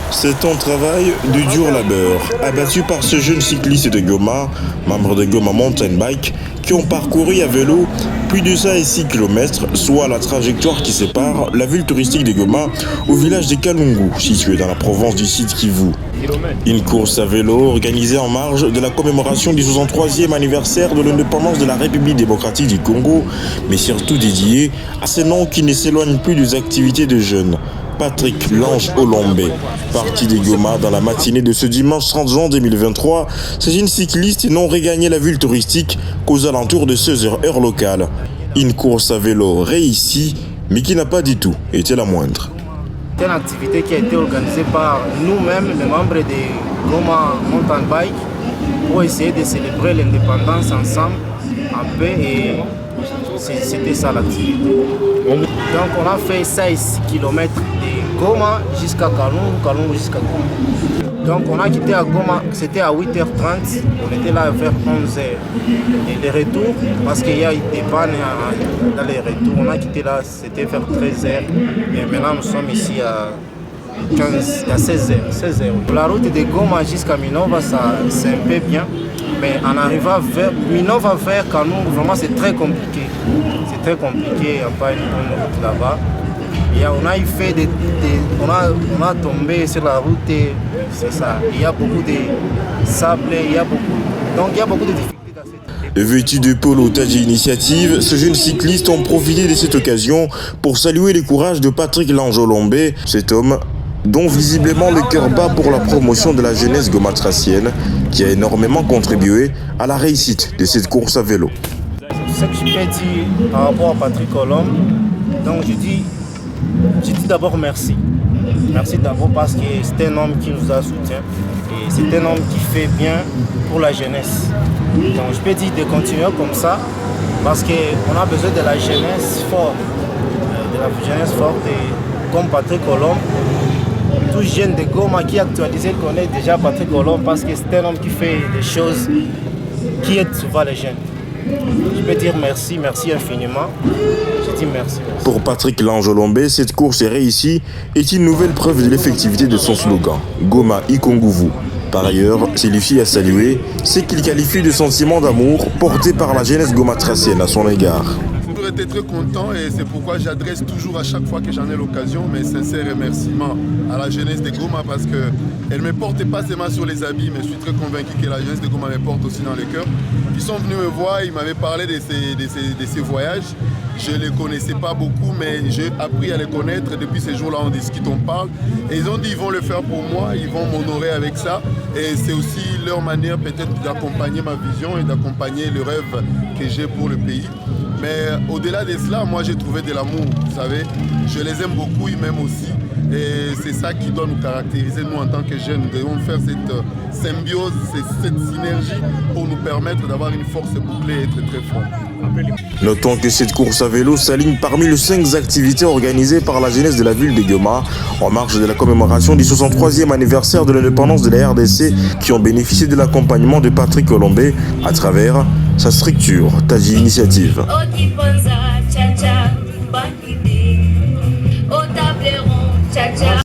C'est un travail de dur labeur, abattu par ce jeune cycliste de Goma, membre de Goma Mountain Bike, qui ont parcouru à vélo plus de 6 km, soit la trajectoire qui sépare la ville touristique de Goma au village de Kalungu, situé dans la province du Sud Kivu. Une course à vélo organisée en marge de la commémoration du 63e anniversaire de l'indépendance de la République démocratique du Congo, mais surtout dédiée à ces noms qui ne s'éloignent plus des activités de jeunes. Patrick Lange Olombe, parti de Goma dans la matinée de ce dimanche 30 juin 2023, c'est une cycliste et n'ont regagné la ville touristique qu'aux alentours de 16h heure locale. Une course à vélo réussie, mais qui n'a pas du tout été la moindre. C'est une activité qui a été organisée par nous-mêmes, les membres de Goma Mountain Bike, pour essayer de célébrer l'indépendance ensemble, en paix, et c'était ça l'activité. Donc on a fait 16 km de Goma jusqu'à Kalungu, Kalungu jusqu'à Goma. Donc on a quitté à Goma, c'était à 8h30, on était là vers 11h. Et les retours, parce qu'il y a eu des pannes dans les retours, on a quitté là, c'était vers 13h. Et maintenant nous sommes ici à 16h. La route de Goma jusqu'à Minova, c'est un peu bien. Mais en arrivant vers Minova, vers Kalungu, vraiment c'est très compliqué. C'est très compliqué, il n'y a pas une bonne route là-bas. Et on a fait on a tombé sur la route, c'est ça. Il y a beaucoup de sable, il y a beaucoup de difficultés. Vêtu de polo Tadji Initiative, ce jeune cycliste ont profité de cette occasion pour saluer le courage de Patrick Lange Olombe, cet homme dont visiblement le cœur bat pour la promotion de la jeunesse gomatracienne, qui a énormément contribué à la réussite de cette course à vélo. Ce que je peux dire par rapport à Patrick Olombe, donc je dis d'abord merci. Merci d'abord parce que c'est un homme qui nous a soutenu et c'est un homme qui fait bien pour la jeunesse. Donc je peux dire de continuer comme ça parce qu'on a besoin de la jeunesse forte, et comme Patrick Olombe. Tout jeune de Goma qui actualisé connaît déjà Patrick Olombe parce que c'est un homme qui fait des choses qui aident souvent les jeunes. Je peux dire merci infiniment. Je dis merci. Pour Patrick Lange Olombe, cette course est réussie est une nouvelle preuve de l'effectivité de son slogan, Goma Ikonguvu. Par ailleurs, celui-ci a salué ce qu'il qualifie de sentiment d'amour porté par la jeunesse gomatracienne à son égard. J'ai été très content et c'est pourquoi j'adresse toujours à chaque fois que j'en ai l'occasion mes sincères remerciements à la jeunesse de Goma parce qu'elle ne me porte pas seulement sur les habits, mais je suis très convaincu que la jeunesse de Goma me porte aussi dans les cœurs. Ils sont venus me voir, ils m'avaient parlé de ces voyages. Je ne les connaissais pas beaucoup, mais j'ai appris à les connaître. Depuis ces jours-là, on discute, on parle. Et ils ont dit qu'ils vont le faire pour moi, ils vont m'honorer avec ça. Et c'est aussi leur manière peut-être d'accompagner ma vision et d'accompagner le rêve que j'ai pour le pays. Mais au-delà de cela, moi j'ai trouvé de l'amour, vous savez. Je les aime beaucoup, ils m'aiment aussi. Et c'est ça qui doit nous caractériser, nous en tant que jeunes. Nous devons faire cette symbiose, cette synergie pour nous permettre d'avoir une force bouclée et être très fort. Notons que cette course à vélo s'aligne parmi les 5 activités organisées par la jeunesse de la ville de Goma en marge de la commémoration du 63e anniversaire de l'indépendance de la RDC qui ont bénéficié de l'accompagnement de Patrick Olombe à travers sa structure Tadji Initiative.